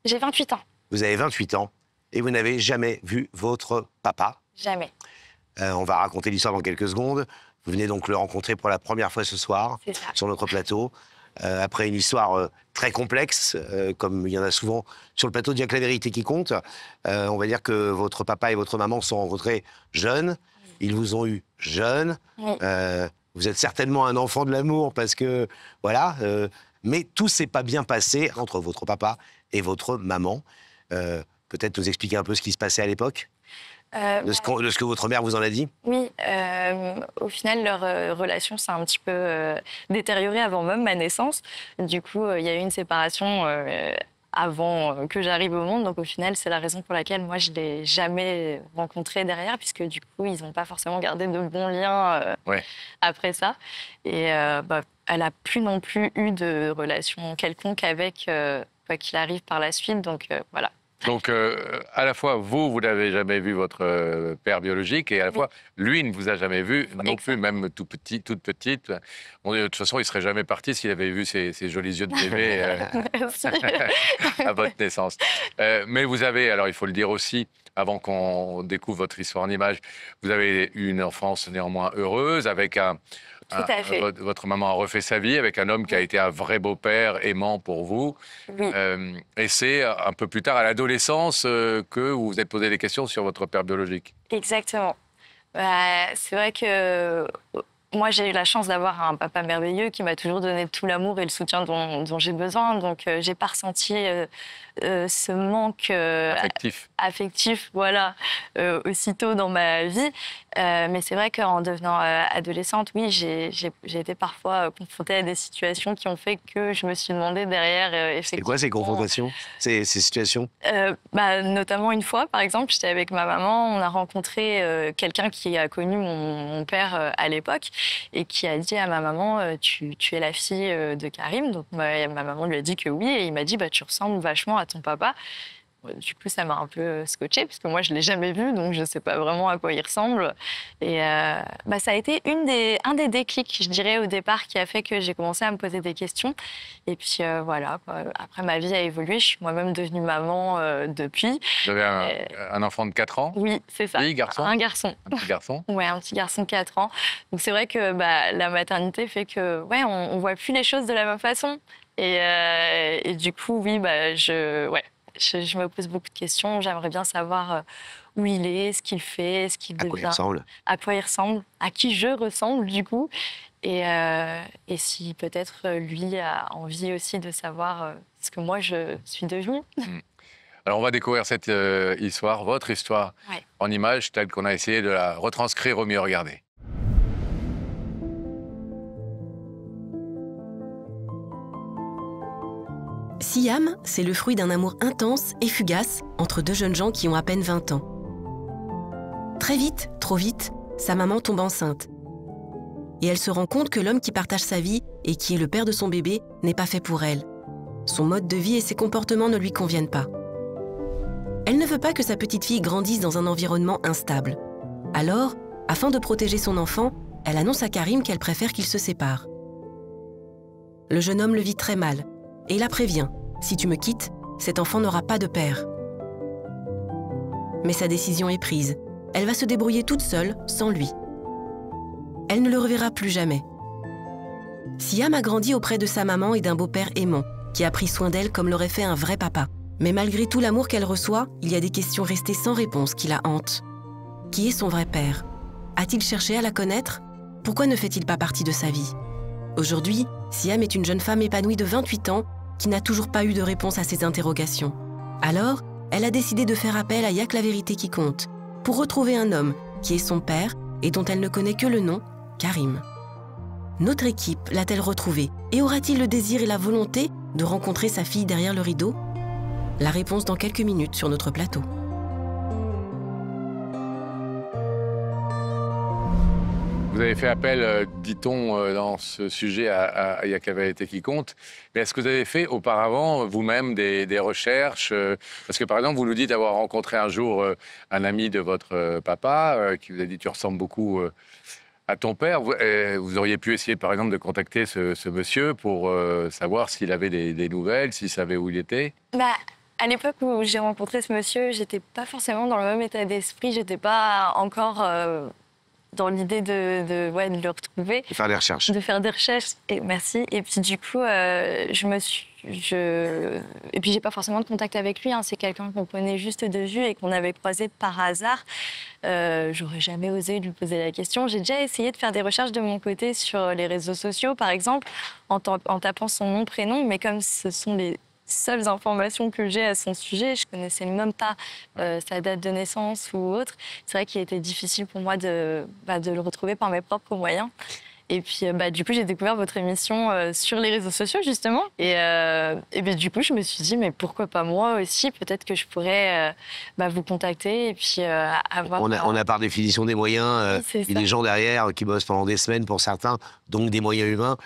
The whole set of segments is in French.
J'ai 28 ans. Vous avez 28 ans et vous n'avez jamais vu votre papa. Jamais. On va raconter l'histoire dans quelques secondes. Vous venez donc le rencontrer pour la première fois ce soir C'est ça. sur notre plateau. Après une histoire très complexe, comme il y en a souvent sur le plateau d'Il y a que la vérité qui compte. On va dire que votre papa et votre maman se sont rencontrés jeunes. Ils vous ont eu jeunes. Oui. Vous êtes certainement un enfant de l'amour parce que, voilà. Mais tout s'est pas bien passé entre votre papa et votre maman. Peut-être nous expliquer un peu ce qui se passait à l'époque, de ce que votre mère vous en a dit. Oui, au final, leur relation s'est un petit peu détériorée avant même ma naissance. Du coup, il y a eu une séparation avant que j'arrive au monde. Donc, au final, c'est la raison pour laquelle moi, je ne l'ai jamais rencontré derrière, puisque du coup, ils n'ont pas forcément gardé de bons liens après ça. Et elle n'a plus non plus eu de relation quelconque avec, quoi qu'il arrive par la suite. Donc, voilà. Donc, à la fois, vous n'avez jamais vu votre père biologique et à la fois, lui ne vous a jamais vu non plus, même toute petite. Bon, de toute façon, il ne serait jamais parti s'il avait vu ces jolis yeux de bébé à votre naissance. Mais vous avez, alors il faut le dire aussi, avant qu'on découvre votre histoire en images, vous avez eu une enfance néanmoins heureuse avec Tout à fait. Votre maman a refait sa vie avec un homme qui a été un vrai beau-père aimant pour vous. Oui. Et c'est un peu plus tard, à l'adolescence, que vous vous êtes posé des questions sur votre père biologique. Exactement. C'est vrai que moi, j'ai eu la chance d'avoir un papa merveilleux qui m'a toujours donné tout l'amour et le soutien dont j'ai besoin. Donc, j'ai pas ressenti ce manque affectif, voilà, aussitôt dans ma vie. Mais c'est vrai qu'en devenant adolescente, oui, j'ai été parfois confrontée à des situations qui ont fait que je me suis demandé derrière. C'est quoi ces confrontations, ces situations? Notamment une fois, par exemple, j'étais avec ma maman, on a rencontré quelqu'un qui a connu mon père à l'époque et qui a dit à ma maman tu es la fille de Karim. Donc ma maman lui a dit que oui et il m'a dit tu ressembles vachement à ton papa. Du coup, ça m'a un peu scotché, parce que moi, je ne l'ai jamais vu, donc je ne sais pas vraiment à quoi il ressemble. Et ça a été un des déclics, je dirais, au départ, qui a fait que j'ai commencé à me poser des questions. Et puis, voilà, quoi. Après, ma vie a évolué. Je suis moi-même devenue maman depuis. Vous avez un enfant de 4 ans? Oui, c'est ça. Fille, garçon? Un garçon. Un petit garçon? Oui, un petit garçon de 4 ans. Donc, c'est vrai que la maternité fait que, on ne voit plus les choses de la même façon. Et du coup, oui, je me pose beaucoup de questions. J'aimerais bien savoir où il est, ce qu'il fait, ce qu'il devient. À quoi il ressemble, à qui je ressemble, du coup. Et si peut-être lui a envie aussi de savoir ce que moi je suis devenue. Alors, on va découvrir cette histoire, votre histoire, en images, telle qu'on a essayé de la retranscrire au mieux. Regardez. Siam, c'est le fruit d'un amour intense et fugace entre deux jeunes gens qui ont à peine 20 ans. Très vite, trop vite, sa maman tombe enceinte. Et elle se rend compte que l'homme qui partage sa vie et qui est le père de son bébé n'est pas fait pour elle. Son mode de vie et ses comportements ne lui conviennent pas. Elle ne veut pas que sa petite fille grandisse dans un environnement instable. Alors, afin de protéger son enfant, elle annonce à Karim qu'elle préfère qu'ils se séparent. Le jeune homme le vit très mal. Et la prévient, si tu me quittes, cet enfant n'aura pas de père. Mais sa décision est prise. Elle va se débrouiller toute seule, sans lui. Elle ne le reverra plus jamais. Siam a grandi auprès de sa maman et d'un beau-père aimant, qui a pris soin d'elle comme l'aurait fait un vrai papa. Mais malgré tout l'amour qu'elle reçoit, il y a des questions restées sans réponse qui la hantent. Qui est son vrai père? A-t-il cherché à la connaître? Pourquoi ne fait-il pas partie de sa vie? Aujourd'hui, Siam est une jeune femme épanouie de 28 ans qui n'a toujours pas eu de réponse à ses interrogations. Alors, elle a décidé de faire appel à Yak la vérité qui compte, pour retrouver un homme qui est son père et dont elle ne connaît que le nom, Karim. Notre équipe l'a-t-elle retrouvé et aura-t-il le désir et la volonté de rencontrer sa fille derrière le rideau? La réponse dans quelques minutes sur notre plateau. Vous avez fait appel, dit-on, dans ce sujet à Il y a que la vérité qui compte. Mais est-ce que vous avez fait auparavant vous-même des recherches? Parce que, par exemple, vous nous dites avoir rencontré un jour un ami de votre papa qui vous a dit « tu ressembles beaucoup à ton père ». Vous auriez pu essayer, par exemple, de contacter ce monsieur pour savoir s'il avait des nouvelles, s'il savait où il était? à l'époque où j'ai rencontré ce monsieur, j'étais pas forcément dans le même état d'esprit. J'étais pas encore dans l'idée de le retrouver. De faire des recherches. De faire des recherches, et merci. Et puis du coup, et puis j'ai pas forcément de contact avec lui, hein. C'est quelqu'un qu'on connaît juste de vue et qu'on avait croisé par hasard. J'aurais jamais osé lui poser la question. J'ai déjà essayé de faire des recherches de mon côté sur les réseaux sociaux, par exemple, en tapant son nom, prénom, mais comme ce sont les seules informations que j'ai à son sujet, je connaissais même pas sa date de naissance ou autre. C'est vrai qu'il était difficile pour moi de le retrouver par mes propres moyens. Et puis, du coup, j'ai découvert votre émission sur les réseaux sociaux, justement. Et du coup, je me suis dit, mais pourquoi pas moi aussi? Peut-être que je pourrais vous contacter et puis avoir... On a par définition des moyens, oui, et des gens derrière qui bossent pendant des semaines pour certains, donc des moyens humains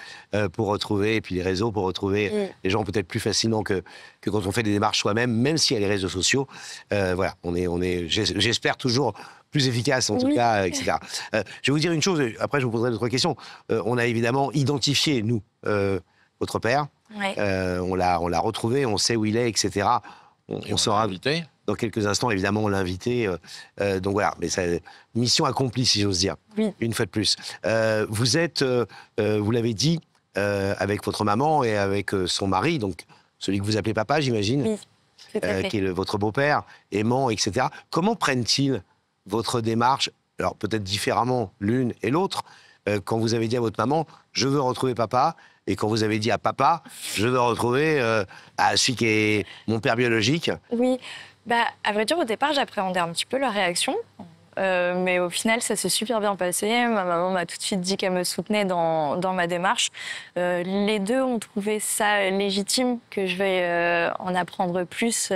pour retrouver, et puis les réseaux pour retrouver les gens peut-être plus facilement que quand on fait des démarches soi-même, même s'il y a les réseaux sociaux. Voilà, j'espère toujours plus efficace en tout cas, etc. Je vais vous dire une chose, après je vous poserai d'autres questions. On a évidemment identifié, nous, votre père. Ouais. On l'a retrouvé, on sait où il est, etc. On saura invité. Dans quelques instants, évidemment, on l'a invité. Donc voilà, mais mission accomplie, si j'ose dire, une fois de plus. Vous êtes, vous l'avez dit, avec votre maman et avec son mari, donc celui que vous appelez papa, j'imagine, Oui, tout à fait. qui est votre beau-père, aimant, etc. Comment prennent-ils votre démarche, alors peut-être différemment l'une et l'autre, quand vous avez dit à votre maman « je veux retrouver papa », et quand vous avez dit à papa « je veux retrouver celui qui est mon père biologique ». Oui, à vrai dire, au départ, j'appréhendais un petit peu leur réaction. Mais au final, ça s'est super bien passé. Ma maman m'a tout de suite dit qu'elle me soutenait dans ma démarche. Les deux ont trouvé ça légitime, que je vais en apprendre plus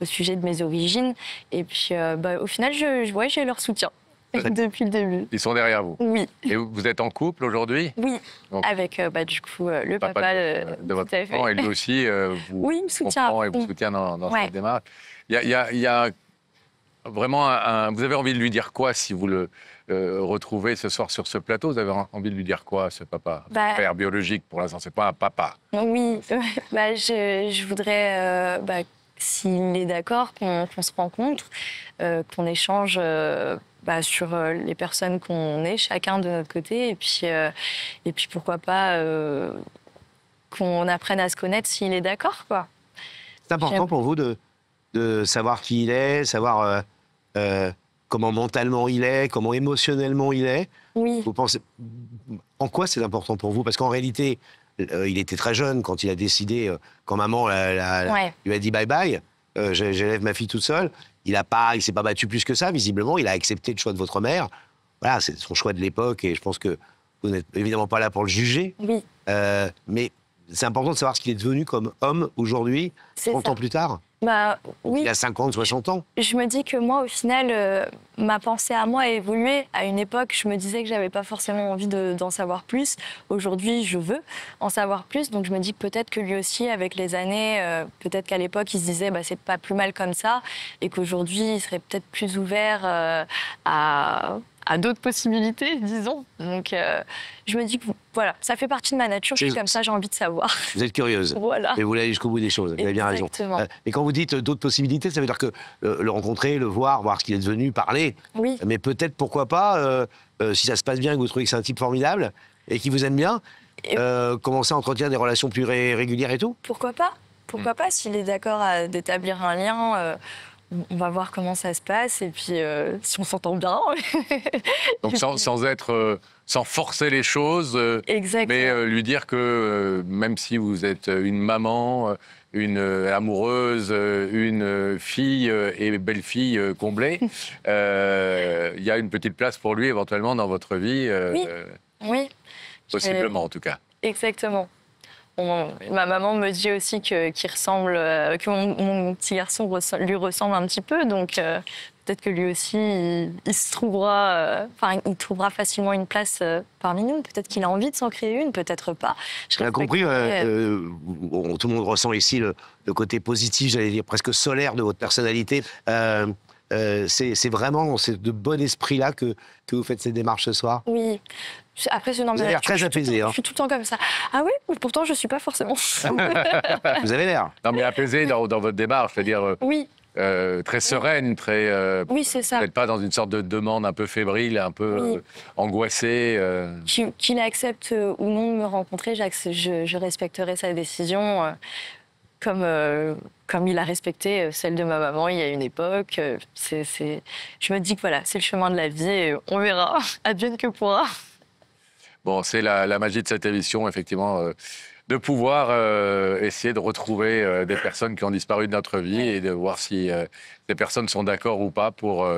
au sujet de mes origines. Et puis, au final, j'ai leur soutien depuis le début. Ils sont derrière vous. Oui. Et vous êtes en couple aujourd'hui? Oui, donc, avec du coup le papa de votre tout à fait. enfant, et lui aussi vous il me soutient comprend et vous soutient dans cette démarche. Il y a vraiment vous avez envie de lui dire quoi si vous le retrouvez ce soir sur ce plateau? Vous avez envie de lui dire quoi, ce papa? Père biologique, pour l'instant, c'est pas un papa. Oui, je voudrais, s'il est d'accord, qu'on se rencontre, qu'on échange sur les personnes qu'on est, chacun de notre côté, et puis pourquoi pas qu'on apprenne à se connaître s'il est d'accord, quoi. C'est important pour vous de savoir qui il est, savoir comment mentalement il est, comment émotionnellement il est. Oui. Vous pensez, en quoi c'est important pour vous? Parce qu'en réalité, il était très jeune quand il a décidé, quand maman lui a dit bye-bye, j'élève ma fille toute seule. Il s'est pas battu plus que ça, visiblement. Il a accepté le choix de votre mère. Voilà, c'est son choix de l'époque et je pense que vous n'êtes évidemment pas là pour le juger. Oui. Mais c'est important de savoir ce qu'il est devenu comme homme aujourd'hui, 30 ans plus tard. Oui. Il a 50, 60 ans. Je me dis que moi, au final, ma pensée à moi a évolué. À une époque, je me disais que j'avais pas forcément envie d'en savoir plus. Aujourd'hui, je veux en savoir plus. Donc, je me dis peut-être que lui aussi, avec les années, peut-être qu'à l'époque, il se disait c'est pas plus mal comme ça. Et qu'aujourd'hui, il serait peut-être plus ouvert à d'autres possibilités, disons. Donc, je me dis que voilà, ça fait partie de ma nature. Je suis comme ça, j'ai envie de savoir. Vous êtes curieuse. Voilà. Et vous voulez aller jusqu'au bout des choses. Vous avez bien raison. Et quand vous dites d'autres possibilités, ça veut dire que le rencontrer, le voir ce qu'il est devenu, parler. Oui. Mais peut-être, pourquoi pas, si ça se passe bien et que vous trouvez que c'est un type formidable et qui vous aime bien, commencer à entretenir des relations plus régulières et tout. Pourquoi pas? Pourquoi pas, s'il est d'accord d'établir un lien on va voir comment ça se passe et puis si on s'entend bien. Donc sans forcer les choses, mais lui dire que même si vous êtes une maman, une amoureuse, une fille et belle-fille comblée, il y a une petite place pour lui éventuellement dans votre vie. Oui. Possiblement en tout cas. Exactement. Ma maman me dit aussi que mon petit garçon lui ressemble un petit peu, donc peut-être que lui aussi, il trouvera facilement une place parmi nous. Peut-être qu'il a envie de s'en créer une, peut-être pas. On a compris, tout le monde ressent ici le côté positif, j'allais dire presque solaire de votre personnalité. C'est vraiment dans de bon esprit-là que vous faites ces démarches ce soir? Oui. Après, Vous avez l'air très apaisé. Je suis tout le temps comme ça. Ah oui, pourtant, je ne suis pas forcément. Vous avez l'air. Non, mais apaisé dans votre démarche, c'est-à-dire Oui. très sereine, très. Oui, c'est ça. Vous n'êtes pas dans une sorte de demande un peu fébrile, un peu Oui. angoissée. Qu'il accepte ou non de me rencontrer, je respecterai sa décision comme il a respecté celle de ma maman il y a une époque. Je me dis que voilà, c'est le chemin de la vie et on verra. Advienne que pourra. Bon, c'est la magie de cette émission, effectivement, de pouvoir essayer de retrouver des personnes qui ont disparu de notre vie et de voir si ces personnes sont d'accord ou pas pour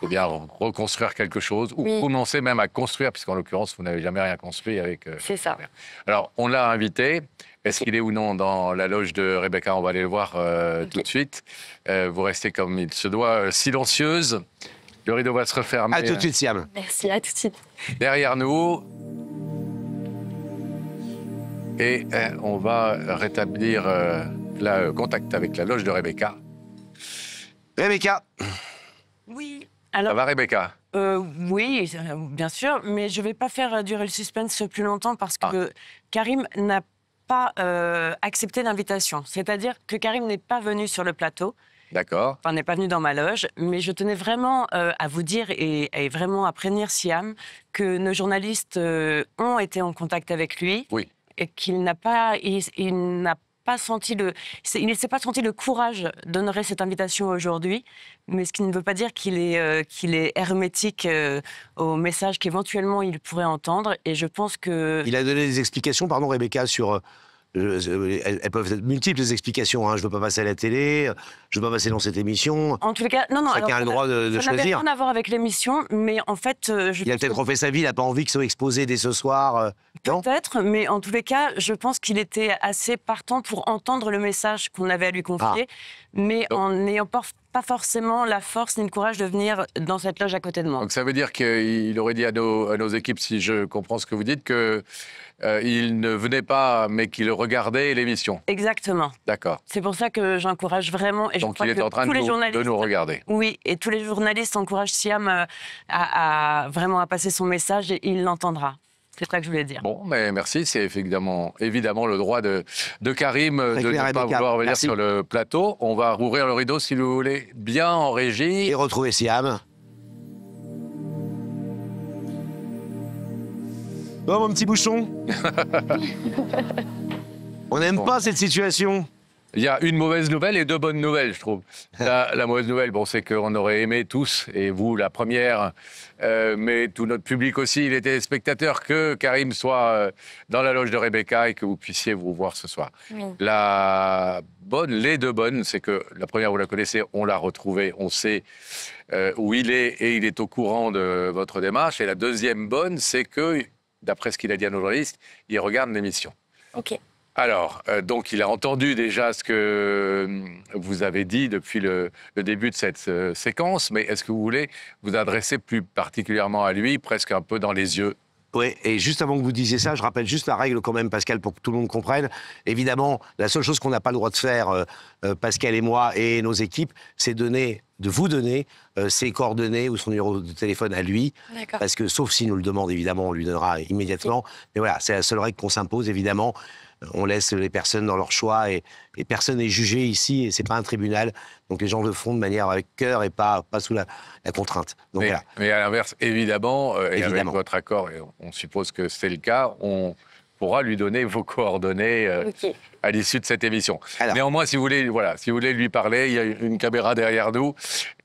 eh bien, reconstruire quelque chose ou commencer même à construire, puisqu'en l'occurrence, vous n'avez jamais rien construit avec... C'est ça. Alors, on l'a invité. Est-ce qu'il est ou non dans la loge de Rebecca? On va aller le voir tout de suite. Vous restez comme il se doit, silencieuse. Le rideau va se refermer. À tout de suite, Siam. Merci, à tout de suite. Derrière nous. Et on va rétablir le contact avec la loge de Rebecca. Rebecca. Oui. Ça Alors, va, Rebecca? oui, bien sûr, mais je ne vais pas faire durer le suspense plus longtemps parce que Karim n'a pas accepté l'invitation. C'est-à-dire que Karim n'est pas venu sur le plateau. D'accord. Enfin, n'est pas venu dans ma loge, mais je tenais vraiment à vous dire et vraiment à prévenir Siam que nos journalistes ont été en contact avec lui. Oui. Et qu'il n'a pas, il n'a pas senti il ne s'est pas senti le courage d'honorer cette invitation aujourd'hui, mais ce qui ne veut pas dire qu'il est hermétique au message qu'éventuellement il pourrait entendre. Et je pense que Il a donné des explications, pardon, Rebecca, sur... elles peuvent être multiples, les explications. Hein. Je ne veux pas passer à la télé, je ne veux pas passer dans cette émission. en tous les cas, non, Chacun a le droit de ça n'avait choisir. rien à voir avec l'émission, mais en fait, Il a peut-être refait sa vie, il n'a pas envie que soit exposé dès ce soir. Non, peut-être, mais en tous les cas, je pense qu'il était assez partant pour entendre le message qu'on avait à lui confier, mais en n'ayant pas forcément la force ni le courage de venir dans cette loge à côté de moi. Donc ça veut dire qu'il aurait dit à nos équipes, si je comprends ce que vous dites, que il ne venait pas, mais qu'il regardait l'émission. Exactement. D'accord. C'est pour ça que j'encourage vraiment, et je Donc crois il est que en train tous les de journalistes, nous regarder. oui, et tous les journalistes encouragent Siam à vraiment à passer son message et il l'entendra. C'est ça que je voulais dire. Bon, mais merci. C'est évidemment le droit de Karim de clair, ne pas Rebecca. vouloir venir Merci. sur le plateau. On va rouvrir le rideau, si vous voulez, bien en régie. et retrouver Siam. Bon, mon petit bouchon. On n'aime pas cette situation. Il y a une mauvaise nouvelle et deux bonnes nouvelles, je trouve. La mauvaise nouvelle, bon, c'est qu'on aurait aimé tous, et vous la première, mais tout notre public aussi, les téléspectateurs, que Karim soit dans la loge de Rebecca et que vous puissiez vous voir ce soir. Oui. Les deux bonnes, c'est que la première, vous la connaissez, on l'a retrouvé, on sait où il est et il est au courant de votre démarche. Et la deuxième bonne, c'est que, d'après ce qu'il a dit à nos journalistes, il regarde l'émission. Ok. Alors, donc, il a entendu déjà ce que vous avez dit depuis le début de cette séquence, mais est-ce que vous voulez vous adresser plus particulièrement à lui, presque un peu dans les yeux? Oui, et juste avant que vous disiez ça, je rappelle juste la règle quand même, Pascal, pour que tout le monde comprenne. Évidemment, la seule chose qu'on n'a pas le droit de faire, Pascal et moi et nos équipes, c'est de vous donner ses coordonnées ou son numéro de téléphone à lui. D'accord. Parce que, sauf s'il nous le demande, évidemment, on lui donnera immédiatement. Ok. Mais voilà, c'est la seule règle qu'on s'impose, évidemment. On laisse les personnes dans leur choix et personne n'est jugé ici et c'est pas un tribunal. Donc les gens le font de manière avec cœur et pas sous la contrainte. Donc voilà. Mais à l'inverse, évidemment, et avec Évidemment. votre accord, et on suppose que c'est le cas, on pourra lui donner vos coordonnées Ok. à l'issue de cette émission. Alors. Néanmoins, si vous voulez lui parler, il y a une caméra derrière nous.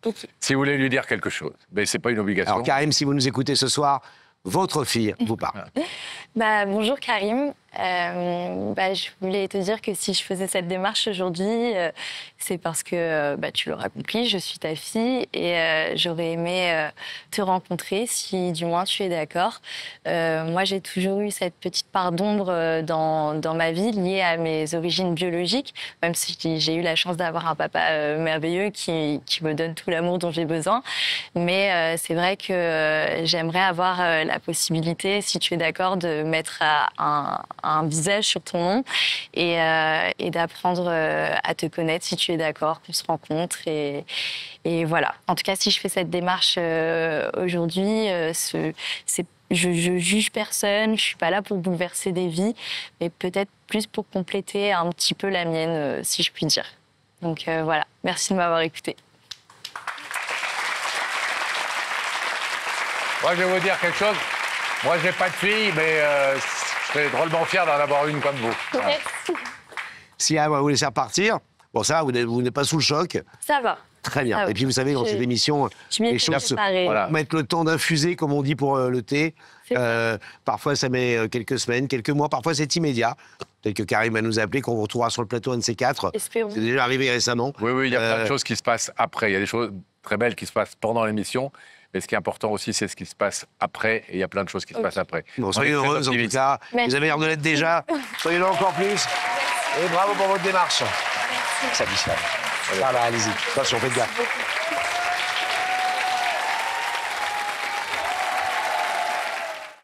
Ok. Si vous voulez lui dire quelque chose, mais c'est pas une obligation. Alors Karim, si vous nous écoutez ce soir, votre fille vous parle. Bonjour Karim. Je voulais te dire que si je faisais cette démarche aujourd'hui, c'est parce que tu l'auras compris, je suis ta fille et j'aurais aimé te rencontrer si du moins tu es d'accord. Moi, j'ai toujours eu cette petite part d'ombre dans ma vie liée à mes origines biologiques, même si j'ai eu la chance d'avoir un papa merveilleux qui me donne tout l'amour dont j'ai besoin. Mais c'est vrai que j'aimerais avoir la possibilité, si tu es d'accord, de mettre un visage sur ton nom et d'apprendre à te connaître si tu es d'accord, qu'on se rencontre. Et voilà. En tout cas, si je fais cette démarche aujourd'hui, je juge personne, je suis pas là pour bouleverser des vies, mais peut-être plus pour compléter un petit peu la mienne, si je puis dire. Donc voilà, merci de m'avoir écouté. Moi, je vais vous dire quelque chose. Moi, j'ai pas de fille, mais je serais drôlement fier d'en avoir une comme vous. Voilà. Merci. Si elle va vous laisser repartir, bon, ça, vous n'êtes pas sous le choc. Ça va. Très bien. Ah oui. Et puis, vous savez, dans cette émission, Je m'y les étais choses préparée. Voilà. mettent le temps d'infuser, comme on dit pour le thé. Parfois, ça met quelques semaines, quelques mois. Parfois, c'est immédiat. Peut-être que Karim va nous appeler, qu'on vous retrouvera sur le plateau, un de ces quatre. Espérons. C'est déjà arrivé récemment. Oui, oui, il y a plein de choses qui se passent après. Il y a des choses très belles qui se passent pendant l'émission. Mais ce qui est important aussi, c'est ce qui se passe après. Et il y a plein de choses qui se passent après. Bon, soyez On est très heureuse, en tout optimistes. cas. Merci. Vous avez l'air de l'être déjà. Soyez là encore plus. Et bravo pour votre démarche. Ça dit ça. Voilà, allez-y. Attention, faites gaffe.